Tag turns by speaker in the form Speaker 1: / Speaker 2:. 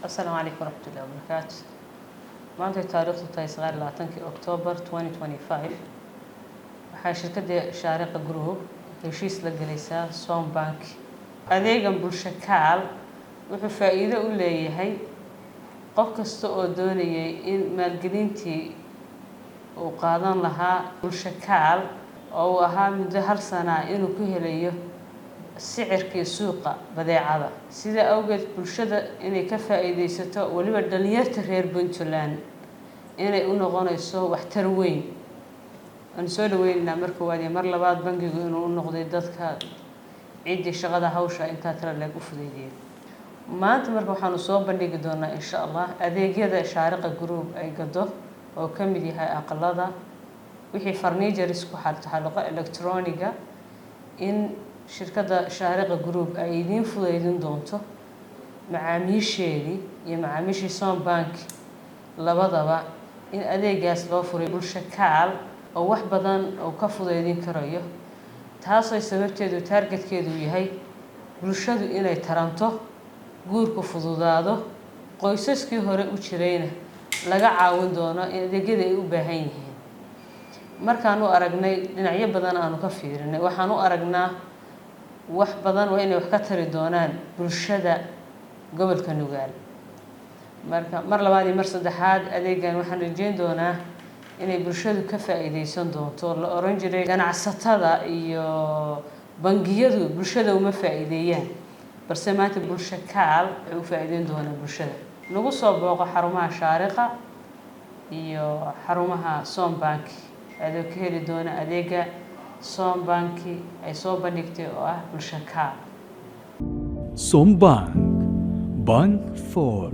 Speaker 1: السلام عليكم ورحمة الله وبركاته. maanta taariikhdu tahay 29 October 2025 waxaa shirkadda Shaariqa Group heshiis la galaysaa Som Bank. Adeegan bulsho kaal wuxuu faa'iido u leeyahay qof kasta oo doonayay in maalgelintii uu qaadan lahaa bulsho kaal oo uu ahaa muddo hal sano inuu ku helayo sicirkii suuqa badeecada. Sida awgeed bulshada inay ka faa'iideysato waliba dhalinyarta reer Puntland inay u noqonayso waxtar weyn. aan soo dhaweynaa marka waadi mar labaad bangigu inuu u noqday dadka ciidii shaqada hawsha inta tala lagu fudeeyay. maanta marka waxaanu soo bandhigi doonaa insha Allah adeegyada Shaariqa Group ay gado oo ka mid yahay aqalada wixii furniture isku xalqa electroniga in shirkadda Shaariqa Group ay idin fudeydin doonto macaamiisheedii iyo macaamiishii Som Bank labadaba in adeegaas loo furay bulsho kaal oo wax badan oo ka fudeydin karayo taasoo sababteedu targetkeedu yahay bulshadu inay taranto guurku fududaado qoysaskii hore u jirayna laga caawin doono in adeegyada ay u baahan yihiin. markaan u aragnay dhinacyo badan aanu ka fiirinay waxaan u aragnaa wax badan waa inay wax ka tari doonaan bulshada gobolka Nugaal. marka mar labaad iyo mar saddexaad adeegan waxaan rajeyn doonaa inay bulshadu ka faa'iideysan doonto la oran jiray ganacsatada iyo bangiyadu bulshada uma faa'iideeyaan balse maanta bulsho kaal ay u faa'iideyn doonaan bulshada. nagu soo booqo xarumaha Shaariqa iyo xarumaha Som Bank adoo ka heli doona adeega Som Bank ay soo bandhigtay oo ah bulsho kaal.
Speaker 2: Som Bank, Bank for